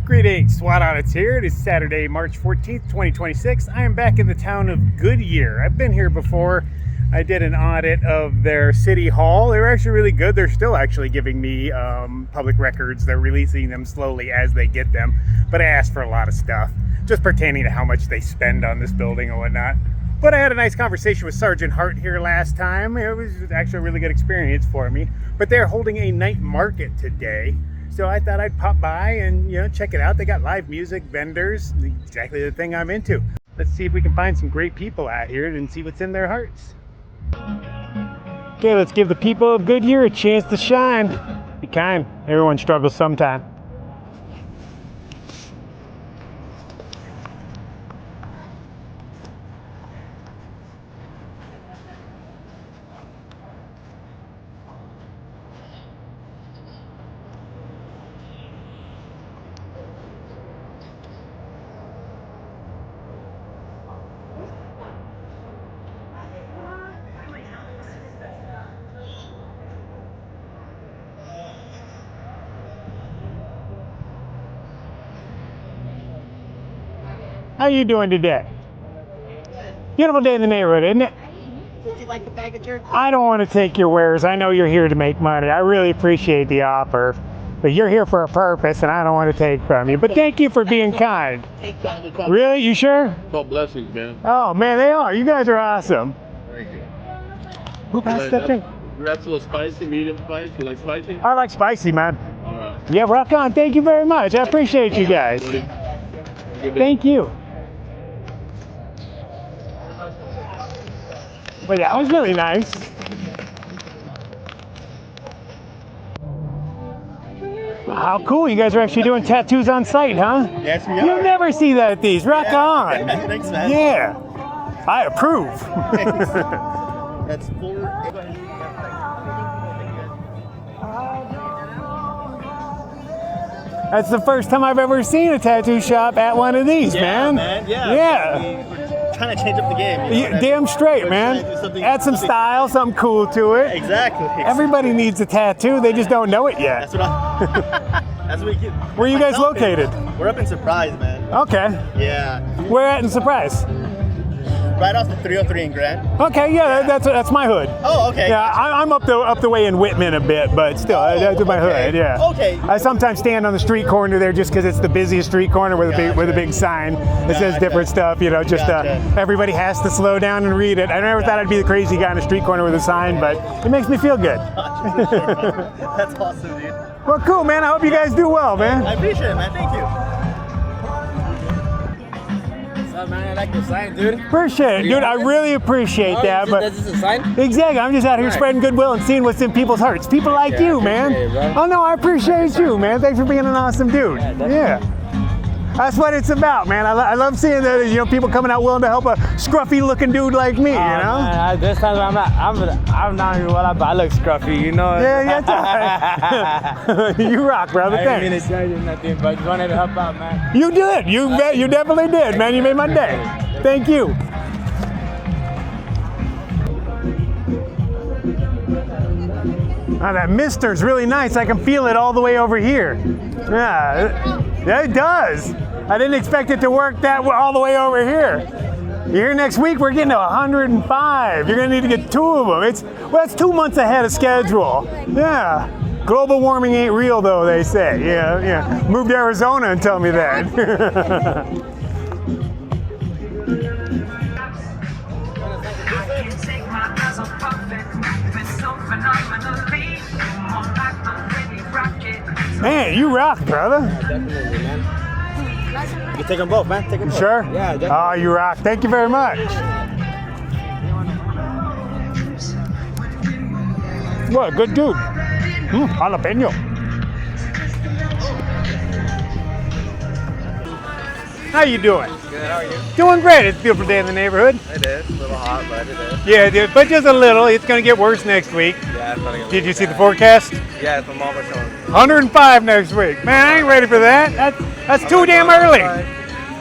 Greetings, SWAT Audits here. It is Saturday, March 14th, 2026. I am back in the town of Goodyear. I've been here before. I did an audit of their city hall. They were actually really good. They're still actually giving me public records. They're releasing them slowly as they get them. But I asked for a lot of stuff, just pertaining to how much they spend on this building and whatnot. But I had a nice conversation with Sergeant Hart here last time. It was actually a really good experience for me. But they're holding a night market today. So I thought I'd pop by and, check it out. They got live music, vendors, exactly the thing I'm into. Let's see if we can find some great people out here and see what's in their hearts. Okay, let's give the people of Goodyear a chance to shine. Be kind. Everyone struggles sometime. How you doing today? Beautiful day in the neighborhood, isn't it? Would you like a bag of jerky? I don't want to take your wares. I know you're here to make money. I really appreciate the offer. But you're here for a purpose, and I don't want to take from you. But thank you for being kind. Really? You sure? Call blessings, man. Oh, man, they are. You guys are awesome. Thank you. Who passed that thing? That's a little spicy, medium spicy. You like spicy? I like spicy, man. All right. Yeah, rock on. Thank you very much. I appreciate you guys. Thank you. Well, that was really nice. How cool. You guys are actually doing tattoos on site, huh? Yes, we are. You never see that at these. Rock on. Thanks, man. Yeah. I approve. That's for... That's the first time I've ever seen a tattoo shop at one of these, man. Yeah. We're trying to change up the game. Damn straight, man. Add some style, something cool to it. Exactly. Everybody needs a tattoo. They just don't know it yet. That's what that's what we get. Where are you guys located? We're up in Surprise, man. Okay. Yeah. Where at in Surprise? Right off the 303 in Grant. Okay, yeah, that's my hood. Oh, okay. Yeah, I'm up the way in Whitman a bit, but still, that's my hood. Yeah. Okay. I sometimes stand on the street corner there just because it's the busiest street corner with a big sign that says different stuff. Everybody has to slow down and read it. I never thought I'd be the crazy guy on the street corner with a sign, but it makes me feel good. That's awesome, dude. Well, cool, man. I hope you guys do well, man. I appreciate it, man. Thank you. Man, I like the sign, dude. Appreciate it, dude. I really appreciate that. But this is a sign? Exactly. I'm just out here spreading goodwill and seeing what's in people's hearts. People like you, man. Oh no, I appreciate you, man. Thanks for being an awesome dude. Yeah. That's what it's about, man. I love seeing that people coming out willing to help a scruffy-looking dude like me. Man, this time I'm not even but I look scruffy, Yeah, you rock, brother. I Thanks. didn't mean to tell you nothing, but I just wanted to help out, man. You did. You definitely did, man. You made my day. Thank you. Oh, that mister's really nice. I can feel it all the way over here. Yeah, it does. I didn't expect it to work all the way over here. Here next week, we're getting to 105. You're gonna need to get 2 of them. That's 2 months ahead of schedule. Yeah. Global warming ain't real though, they say. Yeah. Move to Arizona and tell me that. Man, you rock, brother. Definitely, man. You take them both, man. Take them both. Sure? Yeah, definitely. Oh, you rock. Thank you very much. What a good dude. Jalapeno. How you doing? Good, how are you? Doing great. It's a beautiful day in the neighborhood. It is. A little hot, but it is. Yeah, dude, but just a little. It's going to get worse next week. Yeah, it's gonna get Did you see the bad. forecast? Yeah, it's my mom was showing. 105 next week. Man, I ain't ready for that. That's too damn early.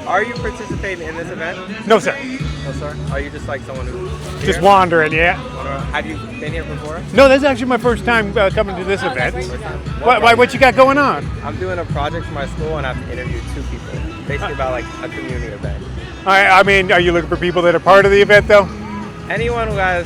Are you participating in this event? No, sir. No, sir. Are you just like someone who Just wandering, yeah. Have you been here before? No, that's actually my first time coming to this event. What you got going on? I'm doing a project for my school and I have to interview 2 people. Basically about like a community event. I mean, are you looking for people that are part of the event though? Anyone who has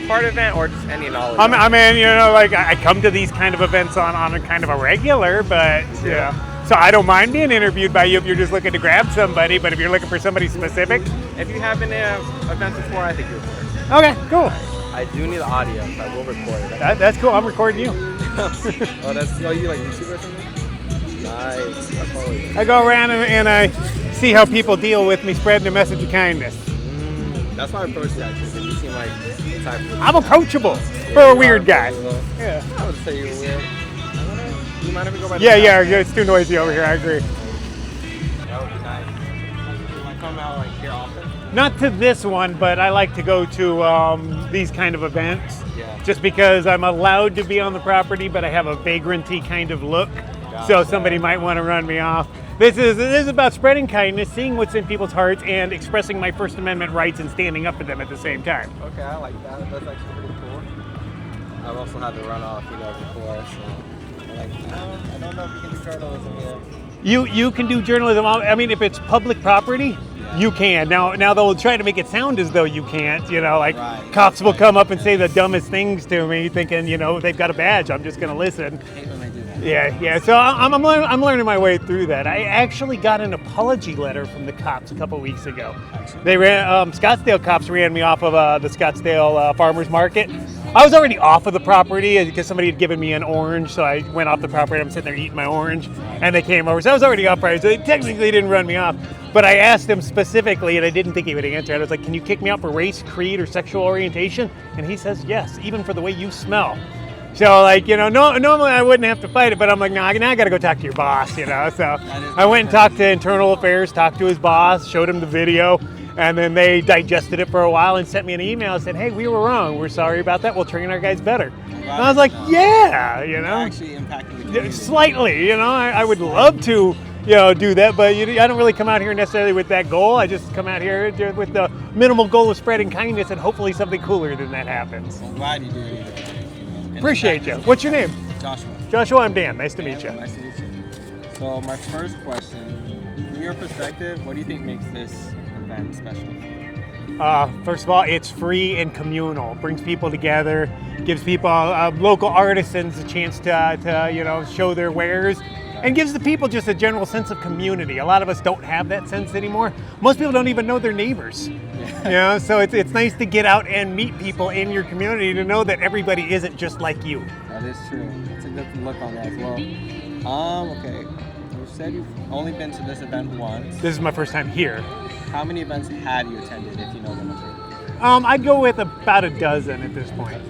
part of event or just any knowledge. I mean, you know, like I come to these kind of events on a kind of a regular, but yeah. So I don't mind being interviewed by you if you're just looking to grab somebody, but if you're looking for somebody specific. If you have been to events before, I think you're first. Okay, cool. I do need the audio, so I will record it. That's cool. I'm recording you. Oh, you like YouTube or something? Nice. That's probably I go around and I see how people deal with me spreading a message of kindness. That's why I approached you actually, because you seem like the type of... I'm approachable for a weird guy. Yeah. I would say you're weird. Do you mind if we go by the Yeah, it's too noisy over here, I agree. That would be nice. Do you want to come out like here often? Not to this one, but I like to go to these kind of events. Yeah. Just because I'm allowed to be on the property, but I have a vagranty kind of look. So somebody might want to run me off. This is about spreading kindness, seeing what's in people's hearts, and expressing my First Amendment rights and standing up for them at the same time. Okay, I like that. That's actually pretty cool. I've also had to run off, before, so I like that. I don't know if you can do journalism here. You can do journalism. I mean, if it's public property, you can. Now they'll try to make it sound as though you can't. You know, like cops will come up and say the dumbest things to me, thinking they've got a badge. I'm just going to listen. I hate when they do that. Yeah. So I'm learning my way through that. I actually got an apology letter from the cops a couple weeks ago. They ran Scottsdale cops ran me off of the Scottsdale farmers market. I was already off of the property because somebody had given me an orange, so I went off the property. I'm sitting there eating my orange, and they came over. So I was already off property, so they technically didn't run me off. But I asked him specifically, and I didn't think he would answer. I was like, "Can you kick me out for race, creed, or sexual orientation?" And he says, "Yes, even for the way you smell." So, like, normally I wouldn't have to fight it, but I'm like, now I got to go talk to your boss, So I went and talked to Internal Affairs, talked to his boss, showed him the video, and then they digested it for a while and sent me an email and said, "Hey, we were wrong. We're sorry about that. We'll train our guys better." And I was like, yeah, Actually impacting the community. slightly, I would love to, do that, but I don't really come out here necessarily with that goal. I just come out here with the minimal goal of spreading kindness, and hopefully something cooler than that happens. I'm glad you do it. Appreciate you. What's your name? Joshua. Joshua, I'm Dan. Nice to meet you. Nice to meet you. So my first question, from your perspective, what do you think makes this event special? First of all, it's free and communal. Brings people together, gives people, local artisans, a chance to show their wares, and gives the people just a general sense of community. A lot of us don't have that sense anymore. Most people don't even know their neighbors. So it's nice to get out and meet people in your community to know that everybody isn't just like you. That is true. That's a good look on that as well. Okay. You said you've only been to this event once. This is my first time here. How many events have you attended, if you know the number? I'd go with about a dozen at this point.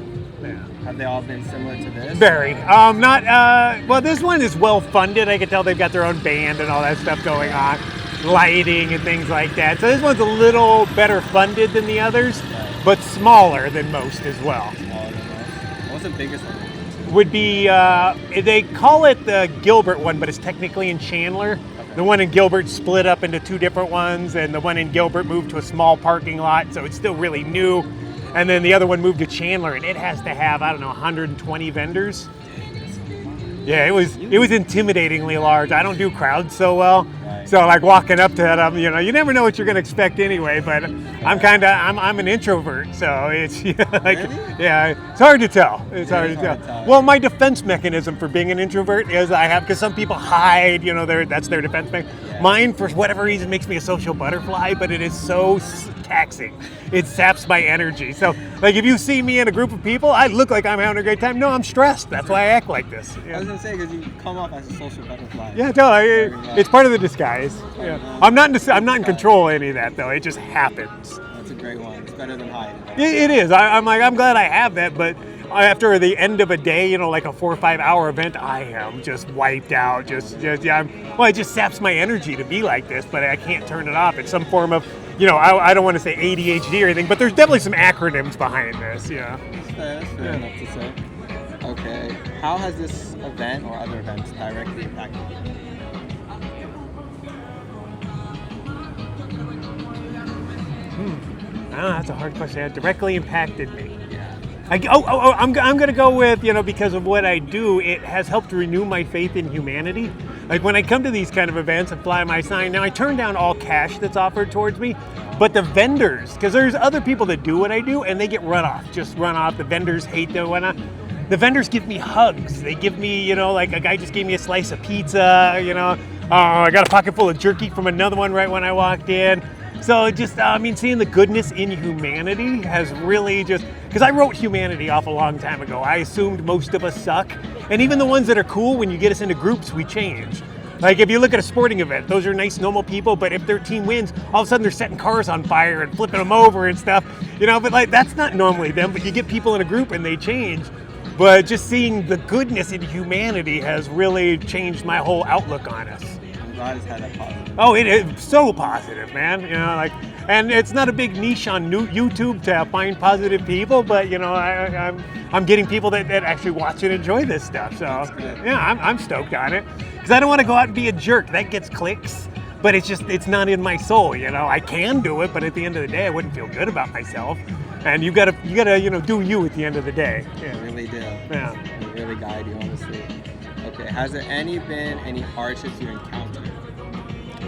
Yeah. Have they all been similar to this? Very. Well, this one is well funded. I can tell they've got their own band and all that stuff going on, lighting and things like that. So this one's a little better funded than the others, but smaller than most as well. Smaller than most. What's the biggest one? Would be, they call it the Gilbert one, but it's technically in Chandler. Okay. The one in Gilbert split up into 2 different ones, and the one in Gilbert moved to a small parking lot, so it's still really new. And then the other one moved to Chandler, and it has to have, 120 vendors. Yeah, it was intimidatingly large. I don't do crowds so well. So like walking up to it, you never know what you're going to expect anyway, but I'm an introvert, so it's it's hard to tell. It's hard to tell. Well, my defense mechanism for being an introvert is because some people hide, that's their defense mechanism. Yeah. Mine, for whatever reason, makes me a social butterfly, but it is so taxing. It saps my energy. So like if you see me in a group of people, I look like I'm having a great time. No, I'm stressed. That's why I act like this. I was going to say, because you come off as a social butterfly. Yeah, no, it's part of the disguise. Yeah. I'm not in control of any of that though. It just happens. That's a great one. It's better than hiding. It is. I'm glad I have that, but after the end of a day, like a 4 or 5 hour event, I am just wiped out. It just saps my energy to be like this, but I can't turn it off. It's some form of, I don't want to say ADHD or anything, but there's definitely some acronyms behind this. Yeah. That's fair enough to say. Okay. How has this event or other events directly impacted you? That's a hard question. It directly impacted me. Yeah. I'm going to go with, because of what I do, it has helped renew my faith in humanity. Like when I come to these kind of events and fly my sign, now I turn down all cash that's offered towards me, but the vendors, because there's other people that do what I do and they get run off. The vendors hate the whatnot. The vendors give me hugs. They give me, like a guy just gave me a slice of pizza, I got a pocket full of jerky from another one right when I walked in. So seeing the goodness in humanity has really because I wrote humanity off a long time ago. I assumed most of us suck. And even the ones that are cool, when you get us into groups, we change. Like if you look at a sporting event, those are nice, normal people, but if their team wins, all of a sudden they're setting cars on fire and flipping them over and stuff, but like that's not normally them, but you get people in a group and they change. But just seeing the goodness in humanity has really changed my whole outlook on us. I'm glad it's had that positive. Oh, it is so positive, man. And it's not a big niche on YouTube to find positive people, but I'm getting people that actually watch and enjoy this stuff. So yeah, I'm stoked on it because I don't want to go out and be a jerk. That gets clicks, but it's not in my soul. I can do it, but at the end of the day, I wouldn't feel good about myself. And you gotta do you at the end of the day. Yeah, really do. Yeah, they really guide you, honestly. Okay, has there been any hardships you encountered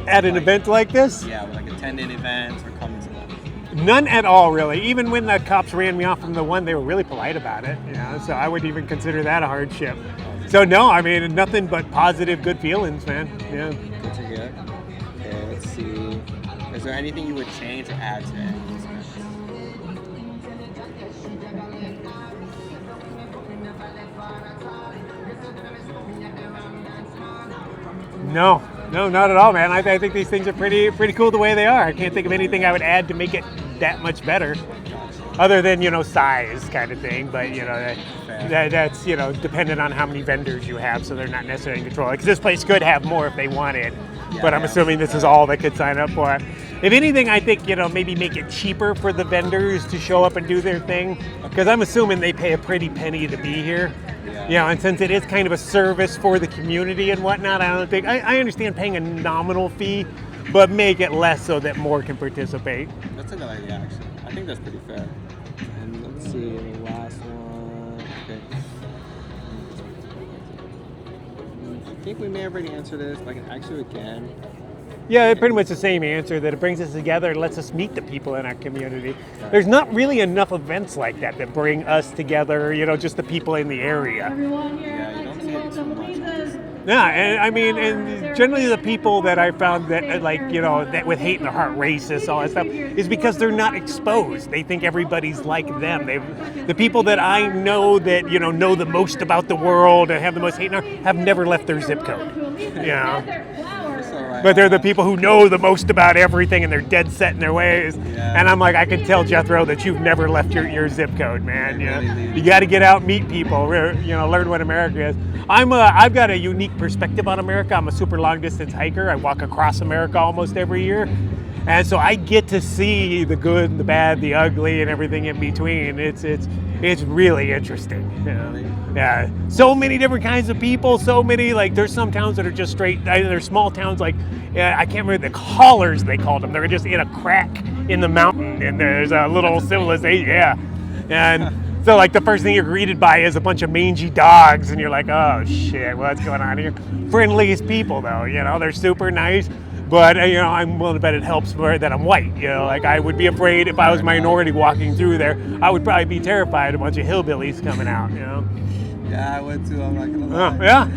at an event like this? Yeah, like attending events or coming to them. None at all, really. Even when the cops ran me off from the one, they were really polite about it. So I wouldn't even consider that a hardship. So no, nothing but positive, good feelings, man. Yeah. Good to hear. Okay, let's see. Is there anything you would change or add to any of these events? No, not at all, man. I think these things are pretty cool the way they are. I can't think of anything I would add to make it that much better, other than size kind of thing. But that's dependent on how many vendors you have, so they're not necessarily in control. Because this place could have more if they wanted, but I'm assuming this is all they could sign up for. If anything, I think maybe make it cheaper for the vendors to show up and do their thing, because I'm assuming they pay a pretty penny to be here. And since it is kind of a service for the community and whatnot, I understand paying a nominal fee, but make it less so that more can participate. That's a good idea, actually. I think that's pretty fair. And let's see, the last one. Okay. I think we may have already answered this, but I can ask you again. Yeah, pretty much the same answer, that it brings us together and lets us meet the people in our community. There's not really enough events like that bring us together, just the people in the area. Yeah, you don't see it too much. Yeah, and generally the people that I found that that with hate in their heart, racist, all that stuff, is because they're not exposed. They think everybody's like them. The people that I know that know the most about the world and have the most hate in their heart have never left their zip code. But they're the people who know the most about everything and they're dead set in their ways. Yeah. And I'm like, I can tell Jethro that you've never left your zip code, man. You got to get out, meet people, learn what America is. I've got a unique perspective on America. I'm a super long distance hiker. I walk across America almost every year. And so I get to see the good, the bad, the ugly, and everything in between. It's really interesting. Yeah. So many different kinds of people. So many, there's some towns that are just straight. There's small towns I can't remember the hollers they called them. They're just in a crack in the mountain, and there's a little civilization. Yeah. And so the first thing you're greeted by is a bunch of mangy dogs, and you're like, oh shit, what's going on here? Friendliest people though, they're super nice. But, I'm willing to bet it helps that I'm white. I would be afraid if I was minority walking through there, I would probably be terrified of a bunch of hillbillies coming out, Yeah, I would too. I'm not going to lie. Yeah.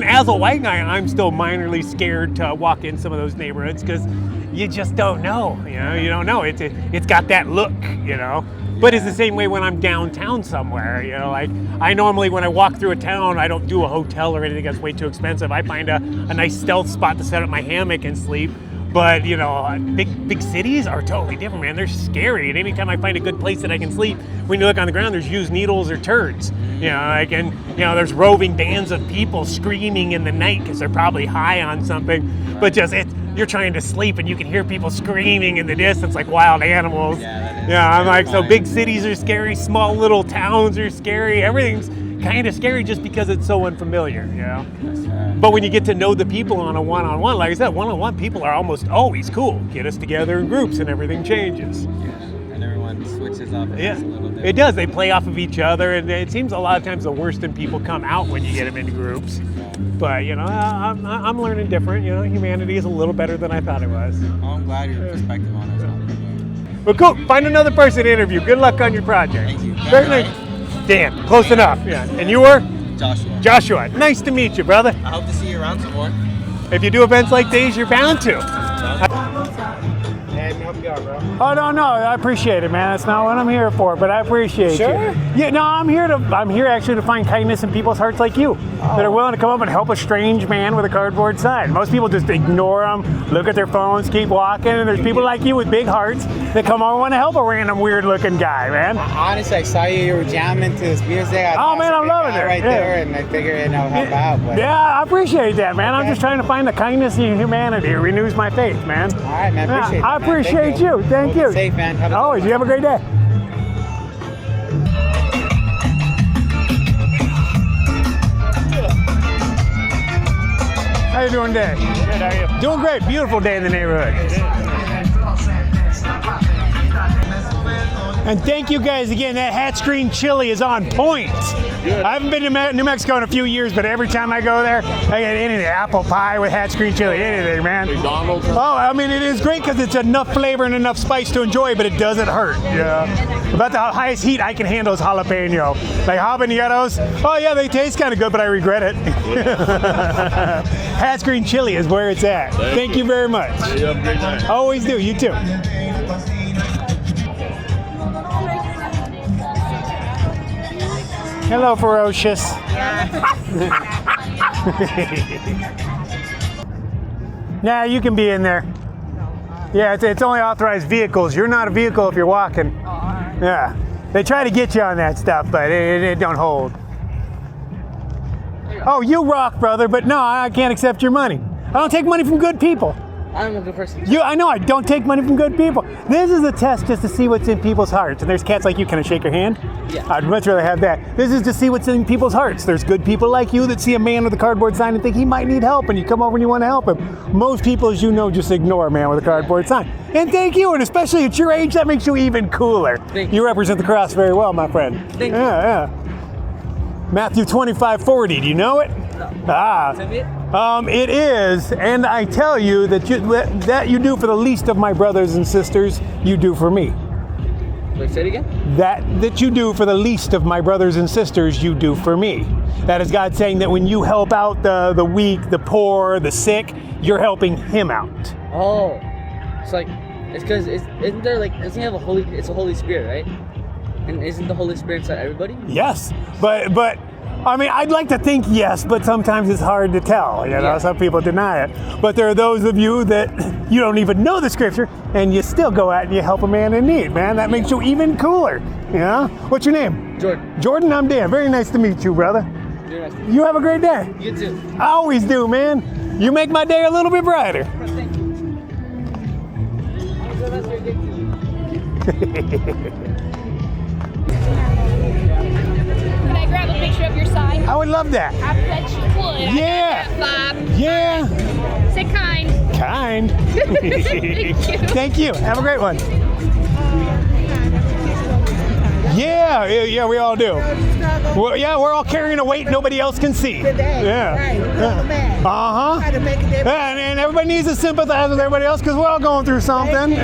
As a white guy, I'm still minorly scared to walk in some of those neighborhoods because you just don't know. You don't know. It's got that look, But it's the same way when I'm downtown somewhere, I normally, when I walk through a town, I don't do a hotel or anything that's way too expensive. I find a nice stealth spot to set up my hammock and sleep. But, big cities are totally different, man. They're scary. And anytime I find a good place that I can sleep, when you look on the ground, there's used needles or turds. There's roving bands of people screaming in the night because they're probably high on something. But you're trying to sleep and you can hear people screaming in the distance like wild animals. I'm like, so big cities are scary, small little towns are scary, everything's kind of scary just because it's so unfamiliar, But when you get to know the people on a one-on-one, like I said, one-on-one people are almost always cool. Get us together in groups and everything changes. And everyone everyone switches up. Yeah, It's a little it different. does. They play off of each other, and it seems a lot of times the worst in people come out when you get them into groups. But you know, I'm learning different. You know, humanity is a little better than I thought it was. Oh, I'm glad your perspective on it is not good. Well, cool. Find another person to interview. Good luck on your project. Thank you. Very nice. Dan, close enough. Yeah. And you were? Joshua. Joshua. Nice to meet you, brother. I hope to see you around some more. If you do events like these, you're bound to. Oh no, I appreciate it, man. That's not what I'm here for, but I appreciate you. Yeah, no, I'm here actually to find kindness in people's hearts like you that are willing to come up and help a strange man with a cardboard sign. Most people just ignore them, look at their phones, keep walking, and there's people like you with big hearts that come over and want to help a random weird-looking guy, man. Honestly, I saw you were jamming to this music. Oh man, I'm loving it. Right there, and I figured I'll help out. But... Yeah, I appreciate that, man. I'm just trying to find the kindness in humanity. It renews my faith, man. All right, man. Appreciate I it, man. appreciate you. Thank you. Safe, man. Have a good Always. one. You have a great day. How you doing today? Good, how are you? Doing great. Beautiful day in the neighborhood. And thank you guys again. That hat screen chili is on point. Good. I haven't been to New Mexico in a few years, but every time I go there, I get anything. Apple pie with hat screen chili, anything, man. McDonald's. Oh, I mean, it is great because it's enough flavor and enough spice to enjoy, but it doesn't hurt. Yeah. About the highest heat I can handle is jalapeno. Like habaneros, oh yeah, they taste kind of good, but I regret it. Hat screen chili is where it's at. Thank you very much. You have a great night. Always do. You too. Hello, ferocious. Nah, you can be in there. Yeah, it's only authorized vehicles. You're not a vehicle if you're walking. Yeah. They try to get you on that stuff, but it don't hold. Oh, you rock, brother, but no, I can't accept your money. I don't take money from good people. I'm a good person. I know I don't take money from good people. This is a test just to see what's in people's hearts. And there's cats like you. Can I shake your hand? Yeah. I'd much rather have that. This is to see what's in people's hearts. There's good people like you that see a man with a cardboard sign and think he might need help, and you come over and you want to help him. Most people, as you know, just ignore a man with a cardboard sign. And thank you, and especially at your age, that makes you even cooler. Thank You represent the cross very well, my friend. Thank you. Yeah. Matthew 25:40. Do you know it? Ah. It is, and I tell you that you do for the least of my brothers and sisters, you do for me. Wait, say it again? That you do for the least of my brothers and sisters, you do for me. That is God saying that when you help out the weak, the poor, the sick, you're helping Him out. Oh, it's like it's because isn't there like doesn't he have it's a Holy Spirit, right? And isn't the Holy Spirit inside everybody? Yes, but I mean, I'd like to think yes, but sometimes it's hard to tell. You know, Yeah. Some people deny it. But there are those of you that you don't even know the scripture, and you still go out and you help a man in need, man. That makes you even cooler. You know? What's your name? Jordan, Jordan, I'm Dan. Very nice to meet you, brother. you're nice. You have a great day. You too. I always do, man. You make my day a little bit brighter. Thank you. That's your dick too. Can I grab a picture of your sign? I would love that. I bet you would. Yeah. I got that vibe. Yeah. Say kind. Kind. Thank you. Thank you. Have a great one. Yeah, we all do. Well, yeah, we're all carrying a weight nobody else can see. Yeah. Uh-huh. And everybody needs to sympathize with everybody else because we're all going through something.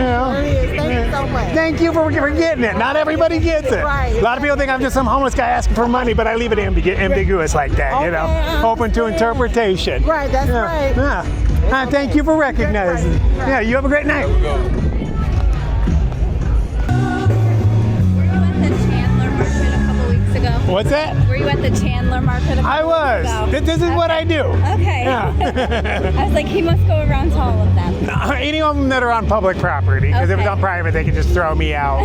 Thank you for getting it. Not everybody gets it. A lot of people think I'm just some homeless guy asking for money, but I leave it ambiguous like that, you know, open to interpretation. Right, that's right. Yeah. Thank you for recognizing. Yeah, you have a great night. What's that? Were you at the Chandler market a couple I was. weeks ago? This is what I do. Okay. Yeah. I was like, he must go around to all of them. Any of them that are on public property, because if it's Okay. on private, they can just throw me out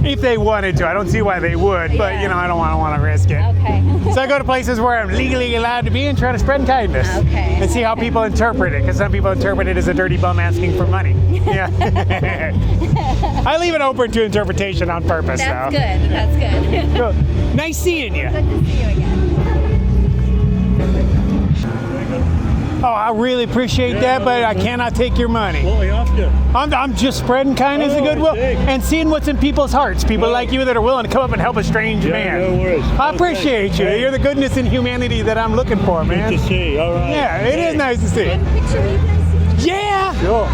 if they wanted to. I don't see why they would, but you know, I don't want to risk it. Okay. So I go to places where I'm legally allowed to be and try to spread kindness. Okay. And see how people interpret it, because some people interpret it as a dirty bum asking for money. Yeah. I leave it open to interpretation on purpose, That's though. good. That's good. Cool. Nice seeing you. Good to see you again. Oh, I really appreciate that, but I cannot take your money. Well, you have to. I'm just spreading kindness and goodwill thanks. and seeing what's in people's hearts. People like you that are willing to come up and help a strange man. No worries. I appreciate you. You're the goodness and humanity that I'm looking for, man. Good to see. All right. Yeah, it is nice to see. Picture of you guys together? Yeah. Sure.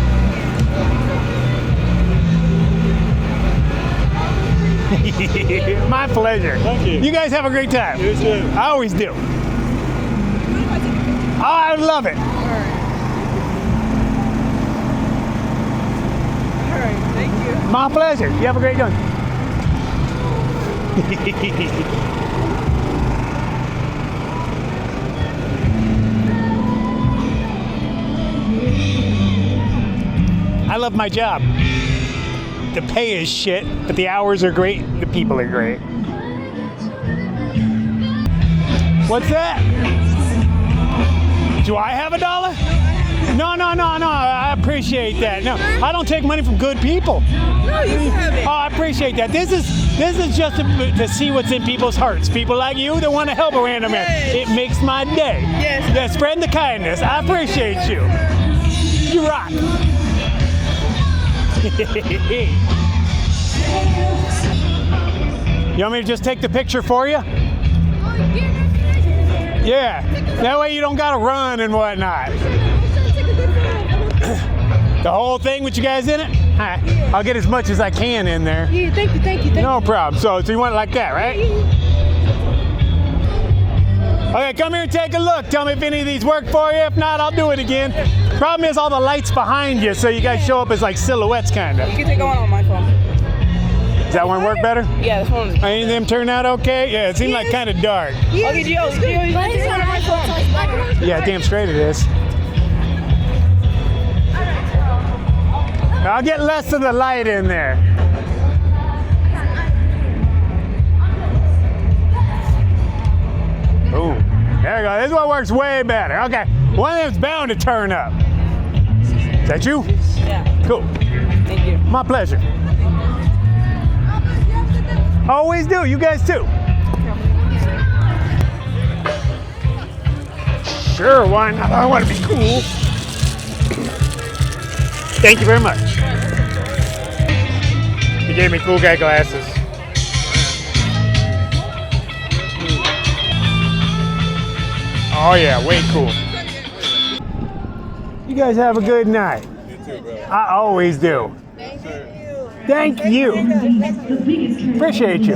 My pleasure. Thank you. You guys have a great time. You too. I always do. I love it. All right, thank you. My pleasure. You have a great one. I love my job. The pay is shit, but the hours are great. The people are great. What's that? Do I have $1? No. I appreciate that. No, I don't take money from good people. No, you can have it. Oh, I appreciate that. This is just to see what's in people's hearts. People like you that want to help a random man. Yes. It makes my day. Yes. Yeah, spreading the kindness. I appreciate you. You rock. You want me to just take the picture for you? Yeah. That way you don't gotta run and whatnot. The whole thing with you guys in it? Hi. I'll get as much as I can in there. Yeah, thank you. No problem. So you want it like that, right? Okay, come here and take a look. Tell me if any of these work for you. If not, I'll do it again. Problem is all the lights behind you, so you guys show up as like silhouettes, kind of. You can take one on my phone. Does that one work better? Yeah, this one. Any of them turn out okay? Yeah, it seemed like kind of dark. Okay, Gio, you can take one on my phone. Yeah, damn straight it is. I'll get less of the light in there. Ooh, there we go. This one works way better. Okay, one of them's bound to turn up. Is that you? Yeah, Cool. thank you. My pleasure. Always do. You guys too. Sure, why not? I want to be cool. Thank you very much. He gave me cool guy glasses. Oh yeah, way cool. You guys have a good night. You too, bro. I always do. Thank you. Appreciate you.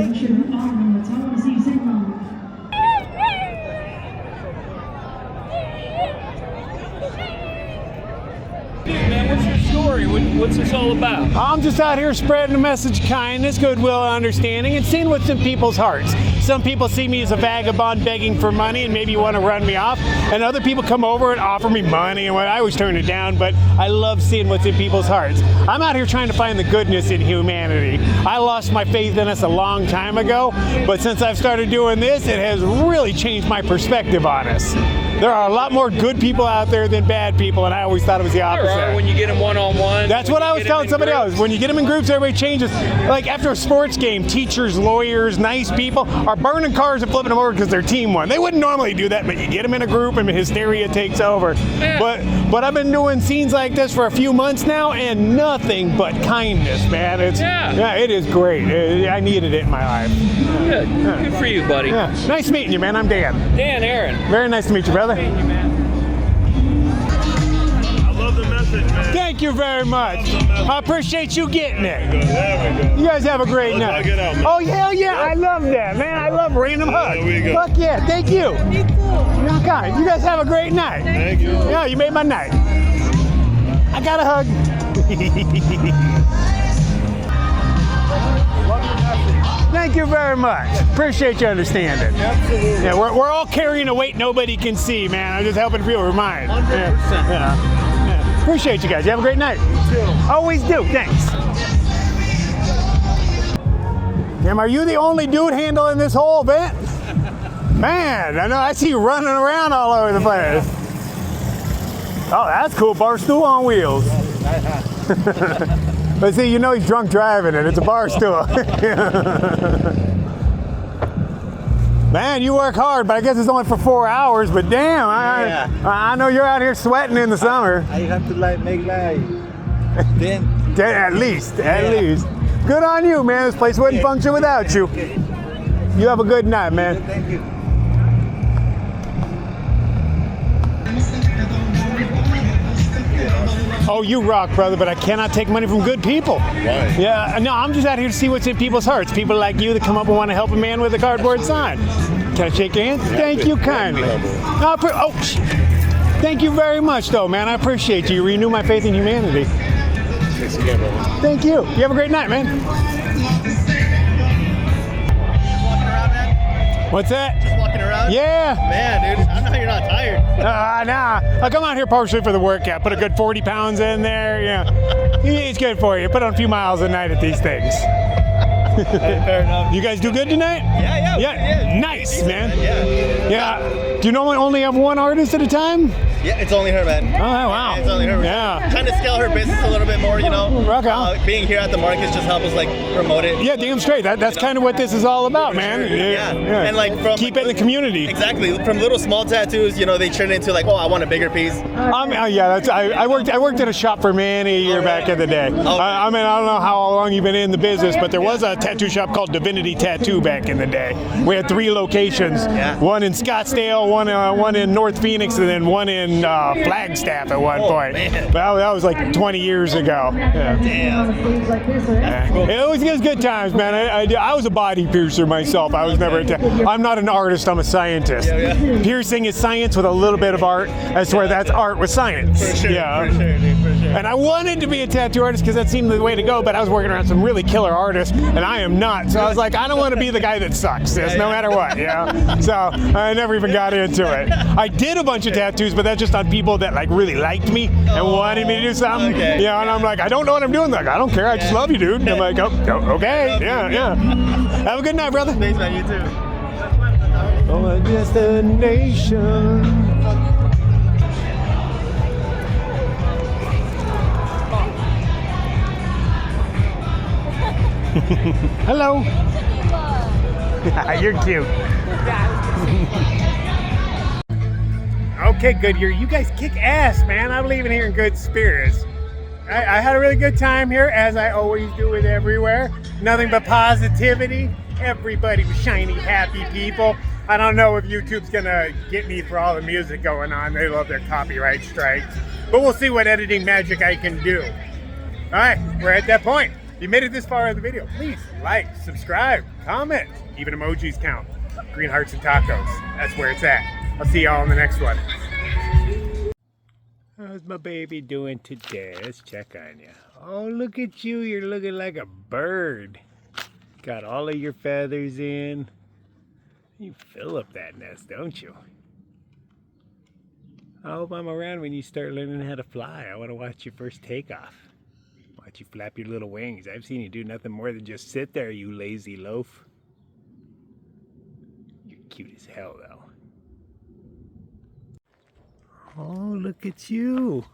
Man, what's your story? What's this all about? I'm just out here spreading a message of kindness, goodwill, and understanding, and seeing what's in people's hearts. Some people see me as a vagabond begging for money and maybe want to run me off, and other people come over and offer me money, and I always turn it down, but I love seeing what's in people's hearts. I'm out here trying to find the goodness in humanity. I lost my faith in us a long time ago, but since I've started doing this, it has really changed my perspective on us. There are a lot more good people out there than bad people, and I always thought it was the opposite. There are when you get them one-on-one. That's what I was telling somebody else. When you get them in groups, everybody changes. Like after a sports game, teachers, lawyers, nice people are burning cars and flipping them over because their team won. They wouldn't normally do that, but you get them in a group and hysteria takes over. Yeah. But I've been doing scenes like this for a few months now, and nothing but kindness, man. Yeah, it is great. I needed it in my life. Good. Good for you, buddy. Yeah, nice meeting you, man. I'm Dan. Dan, Aaron. Very nice to meet you, brother. Thank you, man. I love the message, man. Thank you very much. I appreciate you getting it. There we go. You guys have a great night. Get out, man. Oh, hell yeah, I love that, man. I love random hugs. There we go. Fuck yeah, thank you. You're kind. You guys have a great night. Thank you. Yeah, you made my night. I got a hug. Thank you very much. Appreciate your understanding. Absolutely. Yeah, we're all carrying a weight nobody can see, man. I'm just helping people remind. 100%. Yeah. Appreciate you guys. You have a great night. You too. Always do. Thanks. Damn, are you the only dude handling this whole event? Man, I know I see you running around all over the place. Oh, that's cool. Bar stool on wheels. But see, you know he's drunk driving it. It's a bar stool. Man, you work hard, but I guess it's only for 4 hours. But damn, I know you're out here sweating in the summer. I have to like make like 10. At least. Good on you, man. This place wouldn't function without you. You have a good night, man. Thank you. Oh, you rock, brother, but I cannot take money from good people. Right. Yeah, no, I'm just out here to see what's in people's hearts. People like you that come up and want to help a man with a cardboard sign. Can I shake your hand? Thank you kindly. Thank you very much, though, man. I appreciate you. You renew my faith in humanity. Thank you. You have a great night, man. What's that? Just walking around? Yeah. Man, dude, I know you're not tired. Nah. I come out here partially for the workout. Put a good 40 pounds in there. Yeah. It's good for you. Put on a few miles a night at these things. Fair enough. You guys do good tonight? Yeah. Nice, man. Yeah. Do you normally only have one artist at a time? Yeah, it's only her, man. Oh, wow. It's only her. Yeah. Trying to scale her business a little bit more, you know. Rock on. Being here at the markets just help us like promote it. Yeah, damn straight. That's kind of what this is all about, man. Yeah. And like from keep it in the community. Exactly. From little small tattoos, you know, they turn into like, oh, I want a bigger piece. I worked at a shop for many a year back in the day. Okay. I mean, I don't know how long you've been in the business, but there was a tattoo shop called Divinity Tattoo back in the day. We had 3 locations, one in Scottsdale, one in North Phoenix, and then one in Flagstaff at one point. Man. But that was like 20 years ago. Yeah. Damn. It was good times, man. I was a body piercer myself. I was never. I'm not an artist. I'm a scientist. Yeah. Piercing is science with a little bit of art. I swear that's art with science. For sure. Yeah. For sure, dude. For sure. And I wanted to be a tattoo artist because that seemed the way to go, but I was working around some really killer artists, and I am not. So I was like, I don't want to be the guy that sucks, no matter what, So I never even got into it. I did a bunch of tattoos, but that's just on people that like really liked me and wanted me to do something. Okay. Yeah, and I'm like, I don't know what I'm doing. Like, I don't care. I just love you, dude. And I'm like, oh, okay. Yeah. Have a good night, brother. Thanks, man. You too. Oh, a destination. Hello. You're cute. Okay, Goodyear, you guys kick ass, man. I'm leaving here in good spirits. I had a really good time here, as I always do with everywhere. Nothing but positivity. Everybody was shiny, happy people. I don't know if YouTube's gonna get me for all the music going on. They love their copyright strikes. But we'll see what editing magic I can do. All right, we're at that point. If you made it this far in the video, please like, subscribe, comment. Even emojis count. Green hearts and tacos. That's where it's at. I'll see y'all in the next one. How's my baby doing today? Let's check on you. Oh, look at you. You're looking like a bird. Got all of your feathers in. You fill up that nest, don't you? I hope I'm around when you start learning how to fly. I want to watch your first takeoff. Watch you flap your little wings. I've seen you do nothing more than just sit there, you lazy loaf. You're cute as hell, though. Oh, look at you.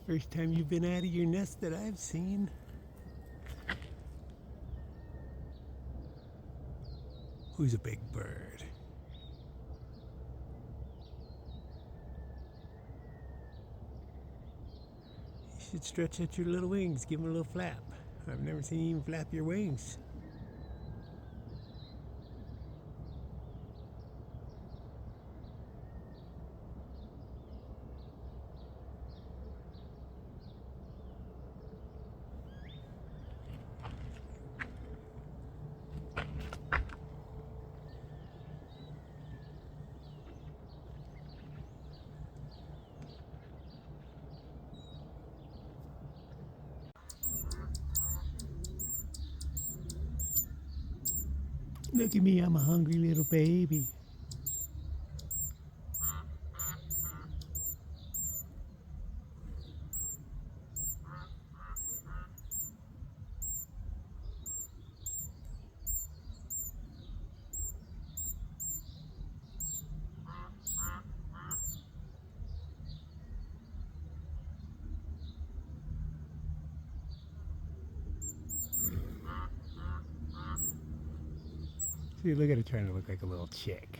First time you've been out of your nest that I've seen. Who's a big bird? You should stretch out your little wings, give them a little flap. I've never seen you even flap your wings. Look at me, I'm a hungry little baby. See, look at her trying to look like a little chick.